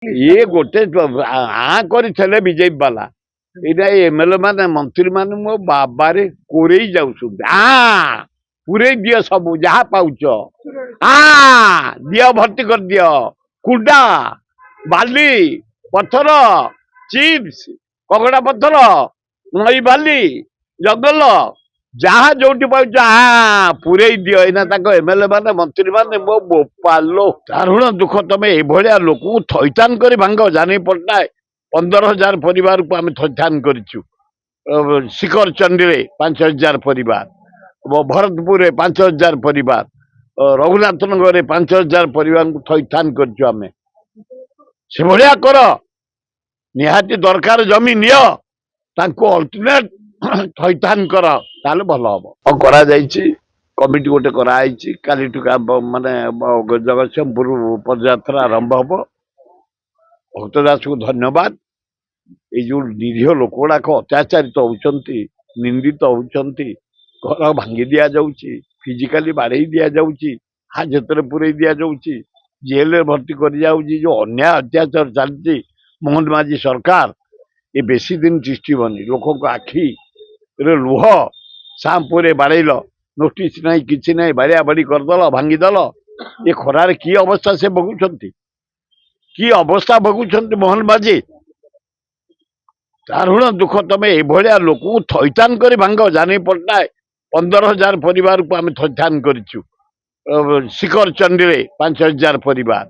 ये गोटे करते बीजेपी वाला यहाँ एमएलए मान मंत्री मान मो बाबारे कोरे जाऊँ पूरे दियो सब जहाँ पाउच दियो भर्ती कर दियो कुंडा बाली पत्थर चिप्स कगड़ा पत्थर नई बाली जंगल जहाँ जो पाउच पूरे दियो यहाँ एमएलए मान मंत्री मान मो बोपालो दारुण दुख तुम ये लोक थैथान कर भांग जानी पट्टनायक 15,000 परिवार को आम थैथान करूँ शिखर चंडी 5,000 परिवार भरतपुर 5,000 परिवार रघुनाथ नगर 5,000 परिवार को थैथान करें से भाया कर निहाती दरकार जमी नियो अल्टरनेट थैथान कर ताले भल हम करा कमिटी गोटे कराई काली माने जगतसिंहपुर पदयात्रा आरंभ हम भक्त दास को धन्यवाद ये जो निरीह लोक गुड़ाक अत्याचारित होती निंदित होती घर भांगी दि जाऊँगी फिजिकाली बाड़े दि जाऊँगी हाजत पूरे दि जाऊँगी जेल भर्ती कर जो अन्याय अत्याचार चलती मोहन माझी सरकार ये बेसी दिन तिष्ठबनी लोक आखि लुह सांपुरे बाड़ेल नोटिस नहीं किसी नहीं बाड़िया बाड़ी करदेल भांगीदेल ये खरार की अवस्था से भोगुंट कि अवस्था भोगुंट मोहन माझी दारुण दुख तुम ये लोक थैथान कर भांग जानी पट्टनायक 15,000 परिवार को आम थैथान करूँ शिखर चंडी 5,000 परिवार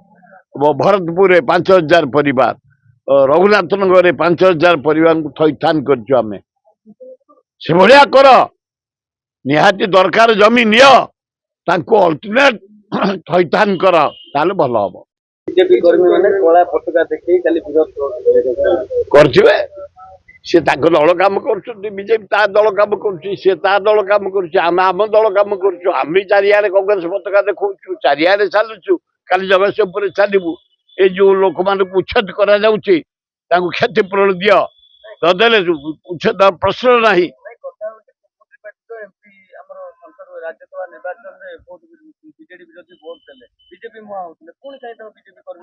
भरतपुर 5,000 परिवार रघुनाथ नगर 5,000 परिवार को थैथान करें से भाया कर निहाती दरकार जमी नियो अल्टरनेट थैथान कर ताले भल हम बीजेपी कर्मी माने कला पताका देखि खाली विरोध करथिबे से दल काम कर बीजेपी दल काम कर दल काम करम दल काम कर चारियाडे कांग्रेस पताका देखु चारियाडे चलुचु काली जगतसिंहपुर चलू ये जो लोक मान उच्छेद करा क्षतिपूरण दियो नदेले उच्छेद प्रश्न नहीं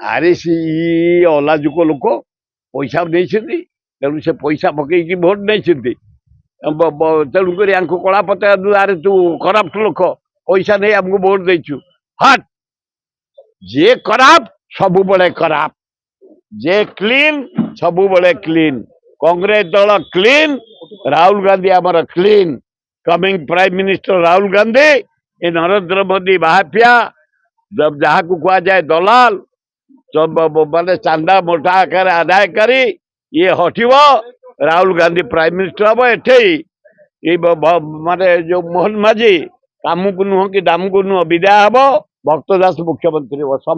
अरे सी अलाजुक लोक पैसा नहीं तेणु से पैसा पकईकी भोट नहीं तेणुक कला पता अरे तू करप्ट लोक पैसा नहीं आमको भोट देचु हट जे कराप्ट सब बड़े कराप्ट जे क्लीन सब बड़े क्लीन कांग्रेस दल क्लीन राहुल गांधी आमर clean coming prime minister Rahul Gandhi ये नरेंद्र मोदी बाहापिया जब जहाँ को कह जाए दलाल जब माने चांदा मोटा आकार आदाय करी ये हटव राहुल गांधी प्राइम मिनिस्टर हम ये माने जो मोहन माझी काम को नुह कि दाम को नुह विदाय हम भक्त दास मुख्यमंत्री